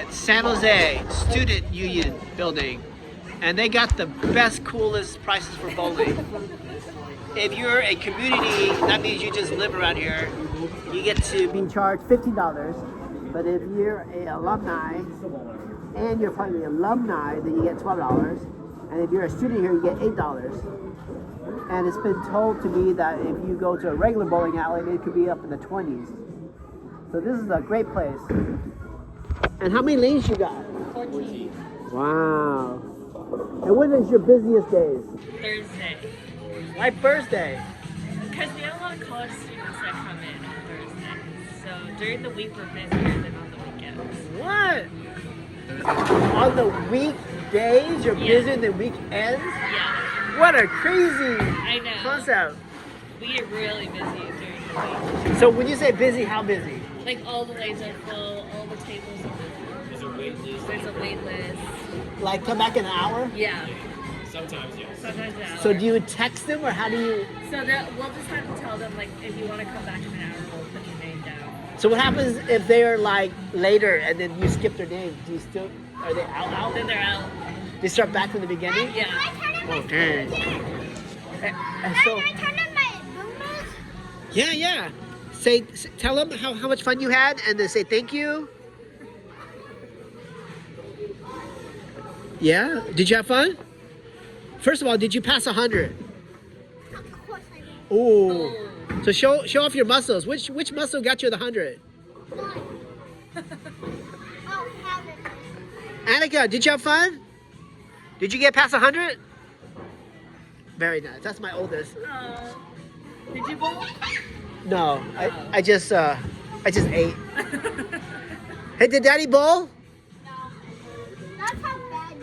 at San Jose Student Union building, and they got the best, coolest prices for bowling. If you're a community, that means you just live around here, you get to be charged $15. But if you're an alumni and you're part of the alumni, then you get $12. And if you're a student here, you get $8. And it's been told to me that if you go to a regular bowling alley, it could be up in the 20s. So this is a great place. And how many lanes you got? 14. Wow. And when is your busiest days? Thursday. Why Thursday? Because we have a lot of college students that come in on Thursday. So during the week we're busier than on the weekends. What? On the weekdays, you're busier than weekends? Yeah. What a crazy I know. concept. We get really busy during the week. So when you say busy, how busy? Like all the lanes are full, all the tables are full. There's a wait list. There's a wait list. Like come back in an hour? Yeah. Sometimes, yes. Sometimes an hour. So do you text them or how do you? So we'll just have to tell them like if you want to come back in an hour, we'll put your name down. So what happens if they're like later and then you skip their name? Do you still, are they out? Then they're out. They start back from the beginning? Yeah. Okay. And so, yeah. Tell them how much fun you had and then say thank you. Yeah? Did you have fun? First of all, did you pass 100? Of course I did. Oh. So show off your muscles. Which muscle got you the 100? Oh, have it. Annika, did you have fun? Did you get past 100? Very nice. That's my oldest. Did you bowl? No, I just ate. Hey, did Daddy bowl? No. That's how bad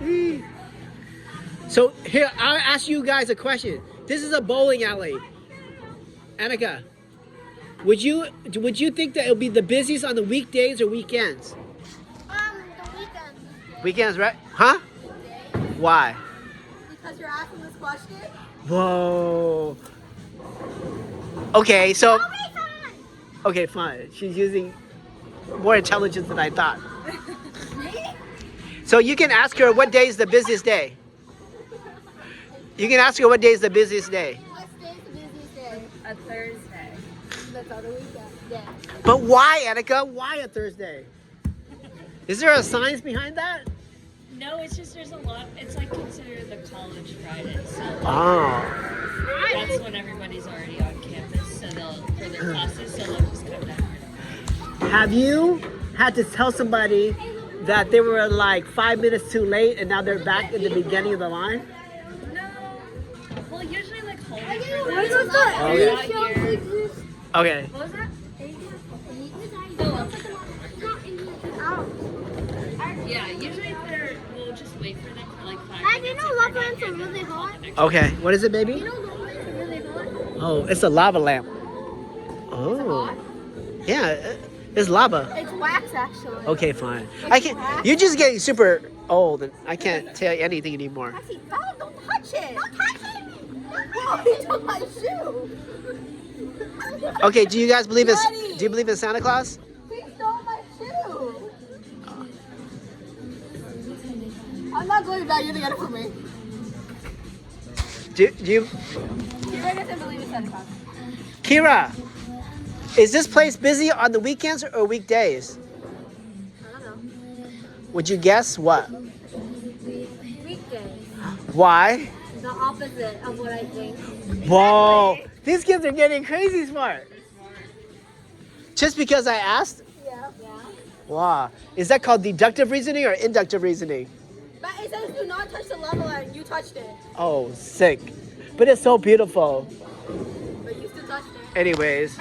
you were. So here, I'll ask you guys a question. This is a bowling alley. Annika, would you think that it'll be the busiest on the weekdays or weekends? The weekend. Weekends, right? Huh? Why? Because you're asking this question? Whoa. Okay, so Okay, fine. okay, fine. She's using more intelligence than I thought. So you can ask her what day is the busiest day. You can ask her what day is the busiest day. What day is the busiest day? A Thursday. That's on the weekend. Yeah. But why, Annika? Why a Thursday? Is there a science behind that? No, it's just there's a lot. It's like considered the college Friday. So Oh. that's when everybody's already on campus. So for their classes, so they'll just come down here. Have you had to tell somebody that they were like 5 minutes too late and now they're back in the beginning of the line? No. Well, usually like home. What is that? Okay. Okay. What was that? Yeah, usually we'll just wait for them for like 5 I minutes. know if lava they're not lamps are here, then really we'll hot. call the next Okay. What is it, baby? You know lava lamps are really hot? Oh, it's a lava lamp. Oh. Yeah, it's lava. It's wax, actually. Okay, fine. I can't. You're just getting super old, and I can't tell you anything anymore. Actually, don't touch it. Don't touch it. No, he took my shoe. Okay, do you guys believe in? Daddy. Do you believe in Santa Claus? He stole my shoe. I'm not going back. You're gonna get it for me. Do you? Kira doesn't believe in Santa Claus. Kira, is this place busy on the weekends or weekdays? I don't know. Would you guess what? Weekdays. Why? The opposite of what I think. Whoa, these kids are getting crazy smart. Just because I asked? Yeah. Wow. Is that called deductive reasoning or inductive reasoning? But it says do not touch the lava line. You touched it. Oh, sick. But it's so beautiful. But you still touched it. Anyways.